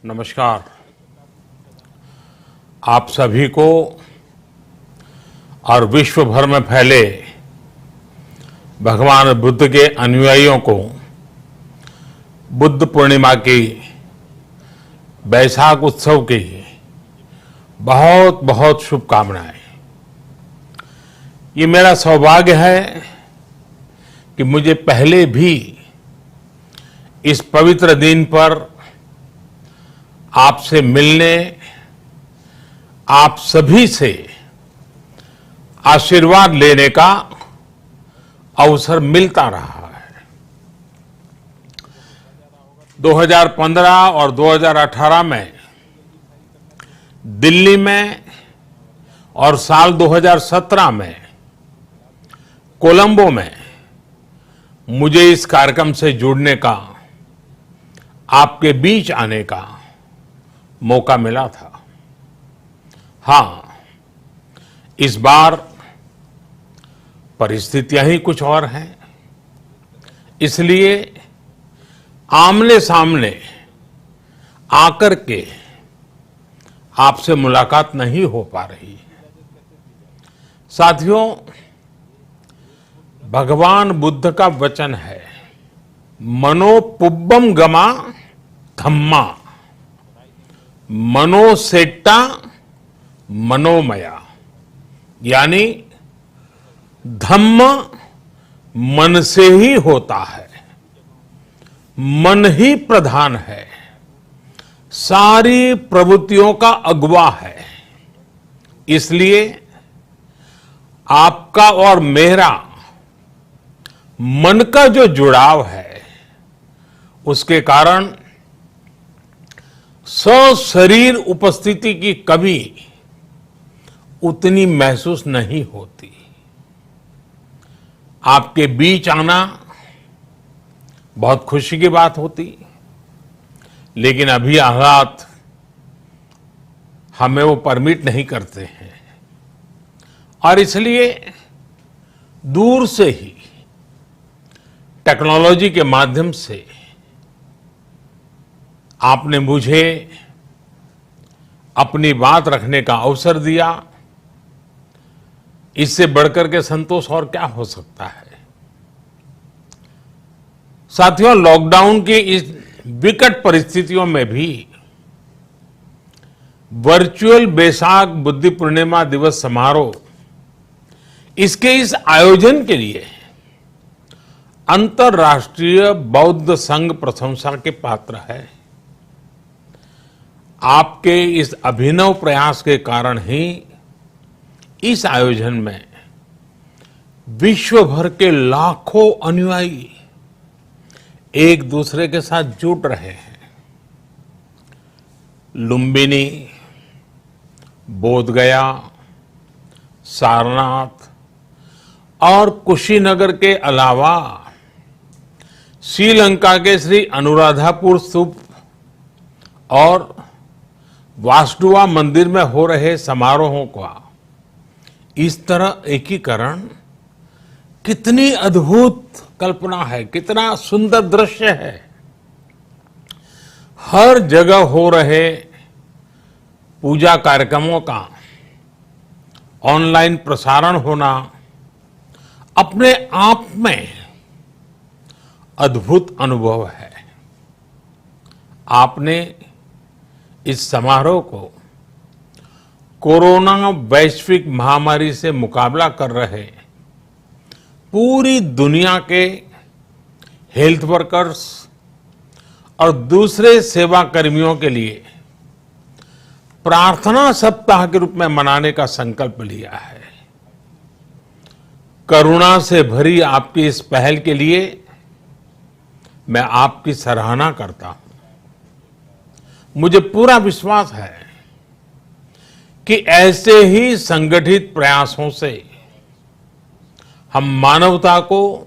नमस्कार। आप सभी को और विश्व भर में फैले भगवान बुद्ध के अनुयायियों को बुद्ध पूर्णिमा की बैसाख उत्सव की बहुत बहुत शुभकामनाएं। ये मेरा सौभाग्य है कि मुझे पहले भी इस पवित्र दिन पर आपसे मिलने, आप सभी से आशीर्वाद लेने का अवसर मिलता रहा है। 2015 और 2018 में दिल्ली में और साल 2017 में कोलंबो में मुझे इस कार्यक्रम से जुड़ने का, आपके बीच आने का मौका मिला था। हाँ, इस बार परिस्थितियां ही कुछ और हैं, इसलिए आमने सामने आकर के आपसे मुलाकात नहीं हो पा रही है। साथियों, भगवान बुद्ध का वचन है, मनोपुब्बम गमा धम्मा मनोसेट्टा मनोमया, यानी धम्म मन से ही होता है, मन ही प्रधान है, सारी प्रवृत्तियों का अगुवा है। इसलिए आपका और मेरा मन का जो जुड़ाव है, उसके कारण सशरीर उपस्थिति की कभी उतनी महसूस नहीं होती। आपके बीच आना बहुत खुशी की बात होती, लेकिन अभी हालात हमें वो परमिट नहीं करते हैं और इसलिए दूर से ही टेक्नोलॉजी के माध्यम से आपने मुझे अपनी बात रखने का अवसर दिया। इससे बढ़कर के संतोष और क्या हो सकता है। साथियों, लॉकडाउन की इस विकट परिस्थितियों में भी वर्चुअल बैसाख बुद्ध पूर्णिमा दिवस समारोह, इसके इस आयोजन के लिए अंतर्राष्ट्रीय बौद्ध संघ प्रशंसा के पात्र है। आपके इस अभिनव प्रयास के कारण ही इस आयोजन में विश्व भर के लाखों अनुयायी एक दूसरे के साथ जुड़ रहे हैं। लुम्बिनी, बोधगया, सारनाथ और कुशीनगर के अलावा श्रीलंका के श्री अनुराधापुर स्तूप और वासुदेवा मंदिर में हो रहे समारोहों का इस तरह एकीकरण कितनी अद्भुत कल्पना है, कितना सुंदर दृश्य है। हर जगह हो रहे पूजा कार्यक्रमों का ऑनलाइन प्रसारण होना अपने आप में अद्भुत अनुभव है। आपने इस समारोह को कोरोना वैश्विक महामारी से मुकाबला कर रहे पूरी दुनिया के हेल्थ वर्कर्स और दूसरे सेवा कर्मियों के लिए प्रार्थना सप्ताह के रूप में मनाने का संकल्प लिया है। करुणा से भरी आपकी इस पहल के लिए मैं आपकी सराहना करता हूं। मुझे पूरा विश्वास है कि ऐसे ही संगठित प्रयासों से हम मानवता को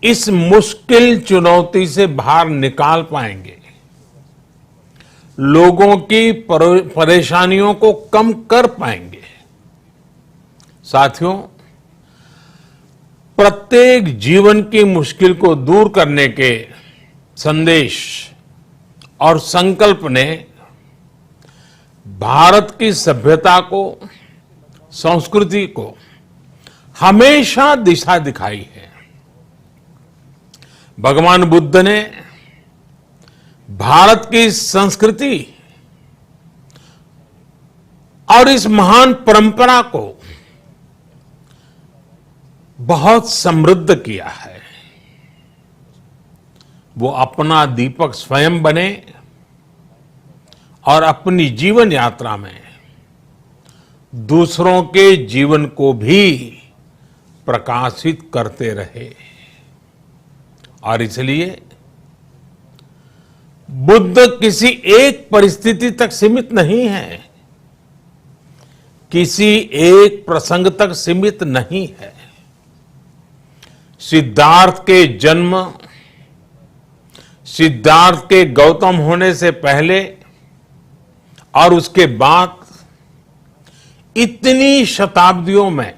इस मुश्किल चुनौती से बाहर निकाल पाएंगे, लोगों की परेशानियों को कम कर पाएंगे। साथियों, प्रत्येक जीवन की मुश्किल को दूर करने के संदेश और संकल्प ने भारत की सभ्यता को, संस्कृति को हमेशा दिशा दिखाई है। भगवान बुद्ध ने भारत की संस्कृति और इस महान परंपरा को बहुत समृद्ध किया है। वो अपना दीपक स्वयं बने और अपनी जीवन यात्रा में दूसरों के जीवन को भी प्रकाशित करते रहे। और इसलिए बुद्ध किसी एक परिस्थिति तक सीमित नहीं है, किसी एक प्रसंग तक सीमित नहीं है। सिद्धार्थ के जन्म, सिद्धार्थ के गौतम होने से पहले और उसके बाद इतनी शताब्दियों में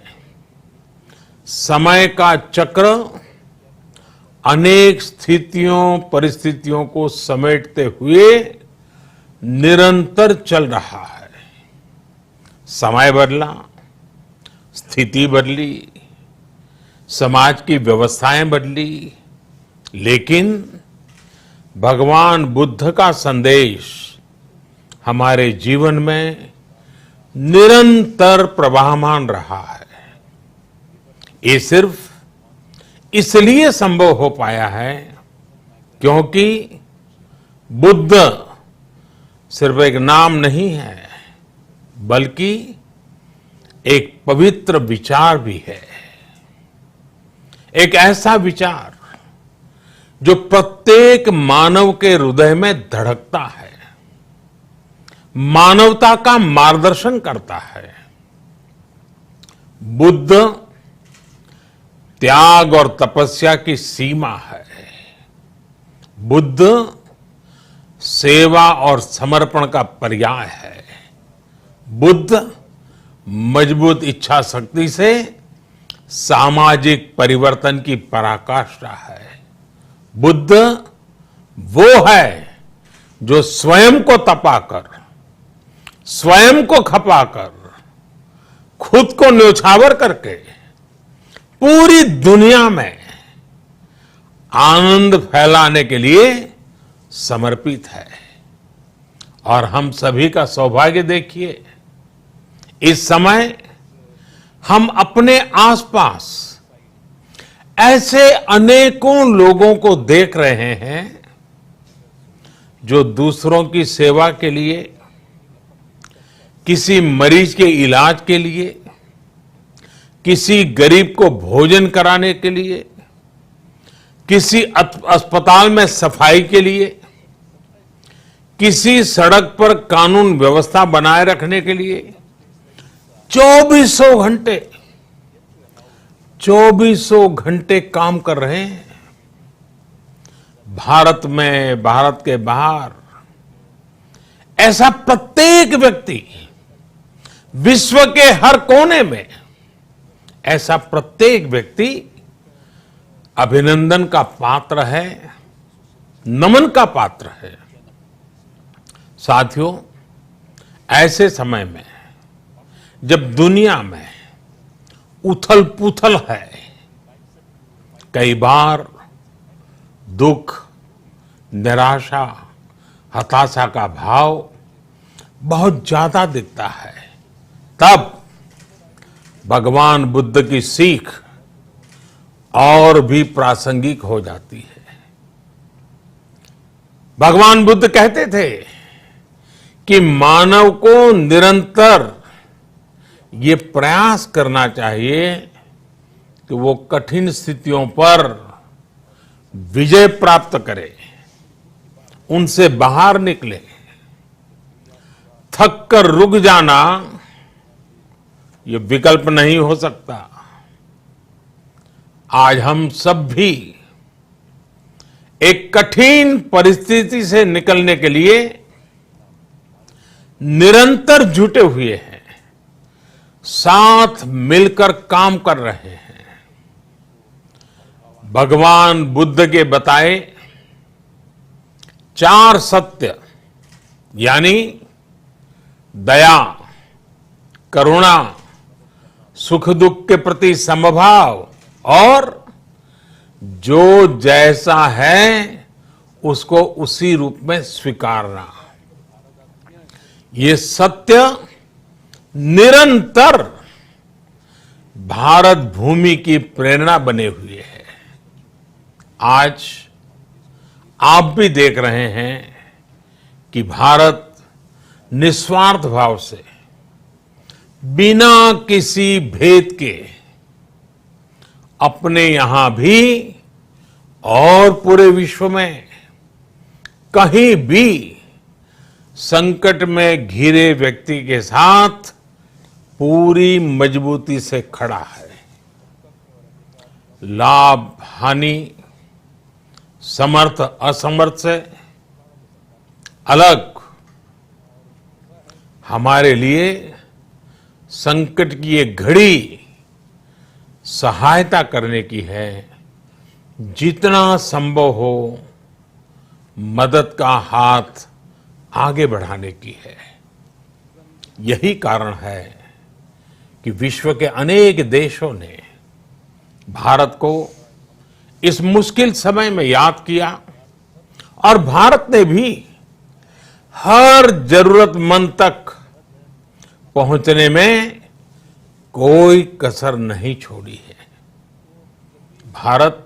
समय का चक्र अनेक स्थितियों, परिस्थितियों को समेटते हुए निरंतर चल रहा है। समय बदला, स्थिति बदली, समाज की व्यवस्थाएं बदली, लेकिन भगवान बुद्ध का संदेश हमारे जीवन में निरंतर प्रवाहमान रहा है। ये सिर्फ इसलिए संभव हो पाया है क्योंकि बुद्ध सिर्फ एक नाम नहीं है, बल्कि एक पवित्र विचार भी है। एक ऐसा विचार जो प्रत्येक मानव के हृदय में धड़कता है, मानवता का मार्गदर्शन करता है। बुद्ध त्याग और तपस्या की सीमा है। बुद्ध सेवा और समर्पण का पर्याय है। बुद्ध मजबूत इच्छा शक्ति से सामाजिक परिवर्तन की पराकाष्ठा है। बुद्ध वो है जो स्वयं को तपाकर, स्वयं को खपाकर, खुद को न्योछावर करके पूरी दुनिया में आनंद फैलाने के लिए समर्पित है। और हम सभी का सौभाग्य देखिए, इस समय हम अपने आसपास ऐसे अनेकों लोगों को देख रहे हैं जो दूसरों की सेवा के लिए, किसी मरीज के इलाज के लिए, किसी गरीब को भोजन कराने के लिए, किसी अस्पताल में सफाई के लिए, किसी सड़क पर कानून व्यवस्था बनाए रखने के लिए 24 घंटे काम कर रहे हैं। भारत में, भारत के बाहर ऐसा प्रत्येक व्यक्ति, विश्व के हर कोने में ऐसा प्रत्येक व्यक्ति अभिनंदन का पात्र है, नमन का पात्र है। साथियों, ऐसे समय में जब दुनिया में उथल पुथल है, कई बार दुख, निराशा, हताशा का भाव बहुत ज्यादा दिखता है, तब भगवान बुद्ध की सीख और भी प्रासंगिक हो जाती है। भगवान बुद्ध कहते थे कि मानव को निरंतर ये प्रयास करना चाहिए कि वो कठिन स्थितियों पर विजय प्राप्त करे, उनसे बाहर निकले। थक कर रुक जाना ये विकल्प नहीं हो सकता। आज हम सब भी एक कठिन परिस्थिति से निकलने के लिए निरंतर जुटे हुए हैं, साथ मिलकर काम कर रहे हैं। भगवान बुद्ध के बताए 4 सत्य यानी दया, करुणा, सुख दुख के प्रति समभाव और जो जैसा है उसको उसी रूप में स्वीकारना। ये सत्य निरंतर भारत भूमि की प्रेरणा बने हुए है। आज आप भी देख रहे हैं कि भारत निस्वार्थ भाव से बिना किसी भेद के अपने यहां भी और पूरे विश्व में कहीं भी संकट में घिरे व्यक्ति के साथ पूरी मजबूती से खड़ा है। लाभ हानि, समर्थ असमर्थ से अलग हमारे लिए संकट की ये घड़ी सहायता करने की है। जितना संभव हो मदद का हाथ आगे बढ़ाने की है। यही कारण है कि विश्व के अनेक देशों ने भारत को इस मुश्किल समय में याद किया और भारत ने भी हर जरूरतमंद तक पहुंचने में कोई कसर नहीं छोड़ी है। भारत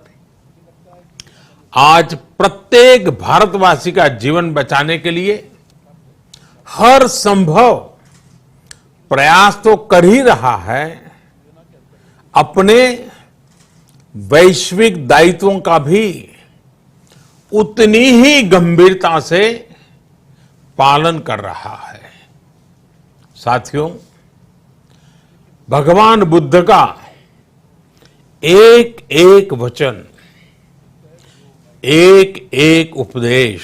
आज प्रत्येक भारतवासी का जीवन बचाने के लिए हर संभव प्रयास तो कर ही रहा है, अपने वैश्विक दायित्वों का भी उतनी ही गंभीरता से पालन कर रहा है। साथियों, भगवान बुद्ध का एक एक वचन, एक एक उपदेश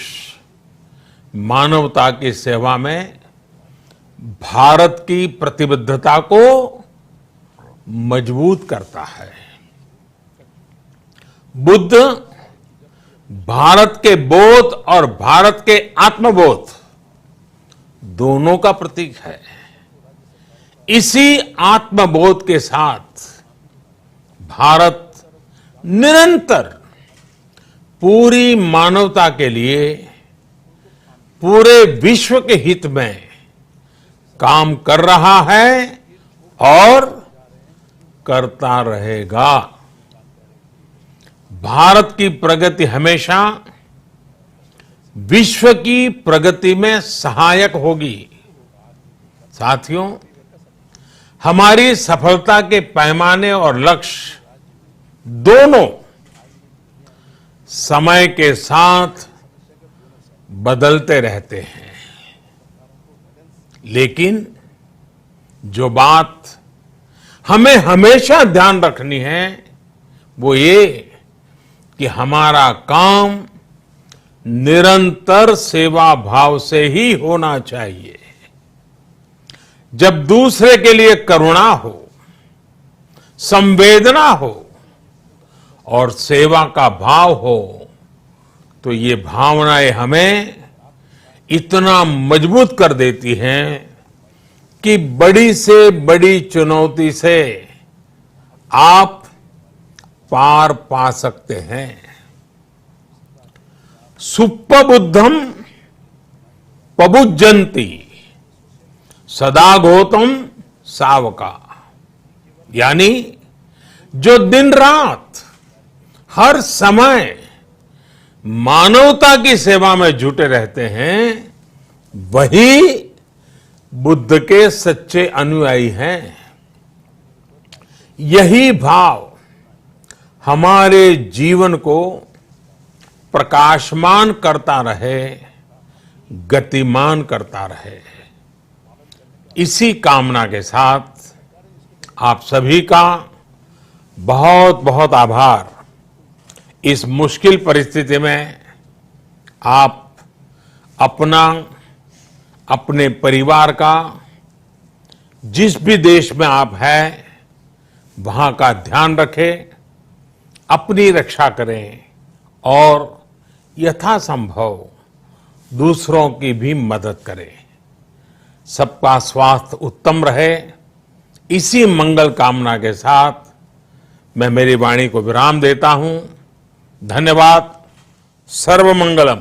मानवता की सेवा में भारत की प्रतिबद्धता को मजबूत करता है। बुद्ध भारत के बोध और भारत के आत्मबोध दोनों का प्रतीक है। इसी आत्मबोध के साथ भारत निरंतर पूरी मानवता के लिए, पूरे विश्व के हित में काम कर रहा है और करता रहेगा। भारत की प्रगति हमेशा विश्व की प्रगति में सहायक होगी। साथियों, हमारी सफलता के पैमाने और लक्ष्य दोनों समय के साथ बदलते रहते हैं, लेकिन जो बात हमें हमेशा ध्यान रखनी है वो ये कि हमारा काम निरंतर सेवा भाव से ही होना चाहिए। जब दूसरे के लिए करुणा हो, संवेदना हो और सेवा का भाव हो तो ये भावनाएं हमें इतना मजबूत कर देती हैं कि बड़ी से बड़ी चुनौती से आप पार पा सकते हैं। सुप्पबुद्धम पबुज्जन्ति सदा गौतम सावका, यानी जो दिन रात हर समय मानवता की सेवा में जुटे रहते हैं वही बुद्ध के सच्चे अनुयायी हैं। यही भाव हमारे जीवन को प्रकाशमान करता रहे, गतिमान करता रहे। इसी कामना के साथ आप सभी का बहुत बहुत आभार। इस मुश्किल परिस्थिति में आप अपना, अपने परिवार का, जिस भी देश में आप हैं वहां का ध्यान रखें, अपनी रक्षा करें और यथासंभव दूसरों की भी मदद करें। सबका स्वास्थ्य उत्तम रहे, इसी मंगल कामना के साथ मैं मेरी वाणी को विराम देता हूं। धन्यवाद। सर्वमंगलम।